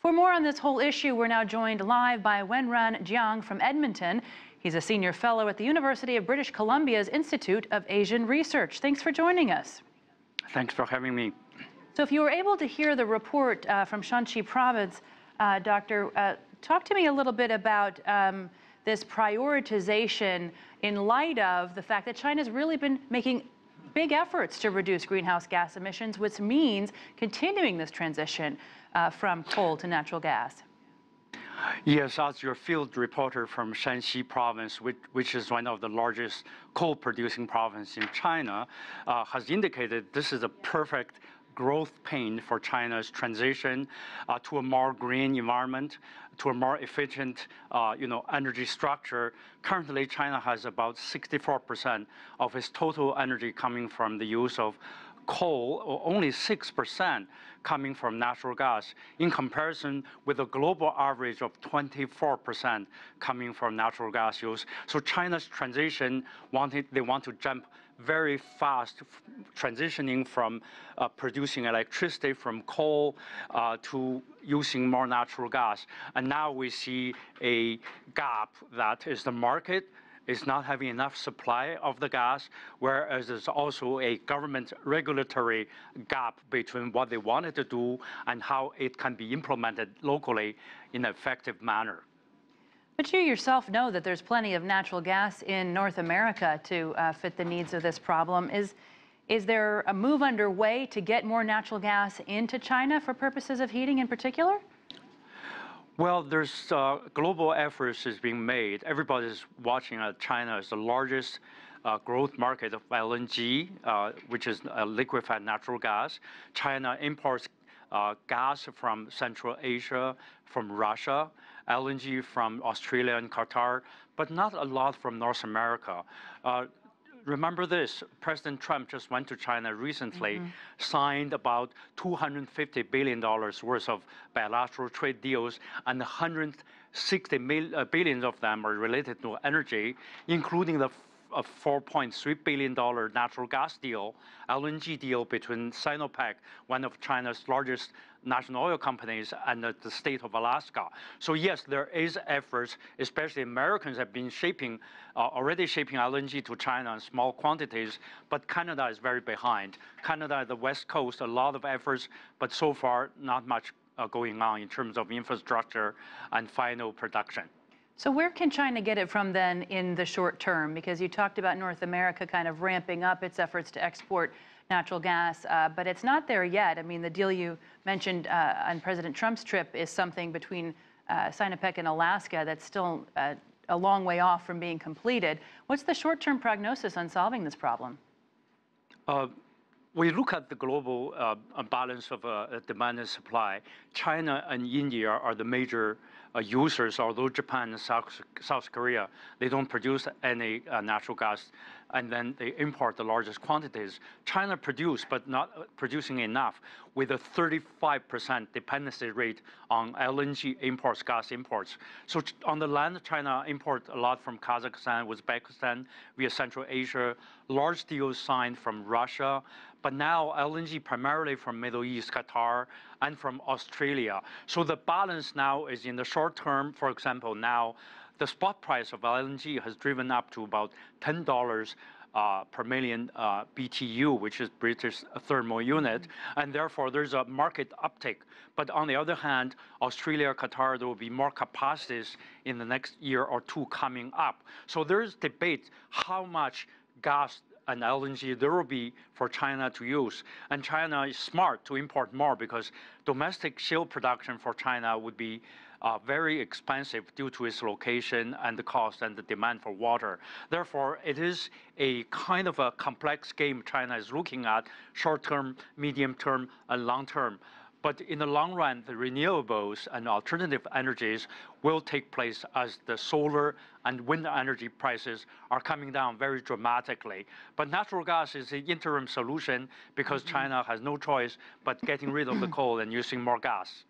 For more on this whole issue, we're now joined live by Wenran Jiang from Edmonton. He's a senior fellow at the University of British Columbia's Institute of Asian Research. Thanks for joining us. Thanks for having me. So if you were able to hear the report from Shanxi province, Doctor, talk to me a little bit about this prioritization in light of the fact that China's really been making big efforts to reduce greenhouse gas emissions, which means continuing this transition from coal to natural gas. Yes, as your field reporter from Shanxi province, which is one of the largest coal-producing provinces in China, has indicated, this is a perfect growth pain for China's transition to a more green environment, to a more efficient energy structure. Currently, China has about 64% of its total energy coming from the use of coal, or only 6% coming from natural gas, in comparison with a global average of 24% coming from natural gas use. So China's transition, they want to jump very fast, transitioning from producing electricity from coal to using more natural gas. And now we see a gap that is the market is not having enough supply of the gas, whereas there's also a government regulatory gap between what they wanted to do and how it can be implemented locally in an effective manner. But you yourself know that there's plenty of natural gas in North America to fit the needs of this problem. Is there a move underway to get more natural gas into China for purposes of heating in particular? Well, there's global efforts is being made. Everybody's watching China as the largest growth market of LNG, which is liquefied natural gas. China imports gas from Central Asia, from Russia, LNG from Australia and Qatar, but not a lot from North America. Remember this, President Trump just went to China recently, signed about $250 billion worth of bilateral trade deals, and 160 billion of them are related to energy, including the $4.3 billion natural gas deal, LNG deal between Sinopec, one of China's largest national oil companies, and the state of Alaska. So yes, there is efforts, especially Americans have been already shipping LNG to China in small quantities, but Canada is very behind. Canada at the West Coast, a lot of efforts, but so far not much going on in terms of infrastructure and final production. So where can China get it from then in the short term? Because you talked about North America kind of ramping up its efforts to export natural gas, but it's not there yet. I mean, the deal you mentioned on President Trump's trip is something between Sinopec and Alaska that's still a long way off from being completed. What's the short-term prognosis on solving this problem? We look at the global balance of demand and supply. China and India are the major users, although Japan and South Korea, they don't produce any natural gas, and then they import the largest quantities. China produce, but not producing enough, with a 35% dependency rate on LNG imports, gas imports. So on the land, China imports a lot from Kazakhstan, Uzbekistan, via Central Asia, large deals signed from Russia, but now LNG primarily from Middle East, Qatar, and from Australia. So the balance now is in the short term. For example, now the spot price of LNG has driven up to about $10 per million BTU, which is British thermal unit, and therefore there's a market uptick. But on the other hand, Australia, Qatar, there will be more capacities in the next year or two coming up. So there's debate how much gas and LNG there will be for China to use. And China is smart to import more because domestic shale production for China would be very expensive due to its location and the cost and the demand for water. Therefore, it is a kind of a complex game China is looking at, short-term, medium-term, and long-term. But in the long run, the renewables and alternative energies will take place as the solar and wind energy prices are coming down very dramatically. But natural gas is the interim solution because China has no choice but getting rid of the coal and using more gas.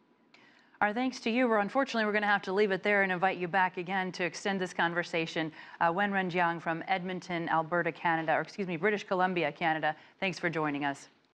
Our thanks to you. Unfortunately, we're going to have to leave it there and invite you back again to extend this conversation. Wenran Jiang from Edmonton, Alberta, Canada, or excuse me, British Columbia, Canada. Thanks for joining us.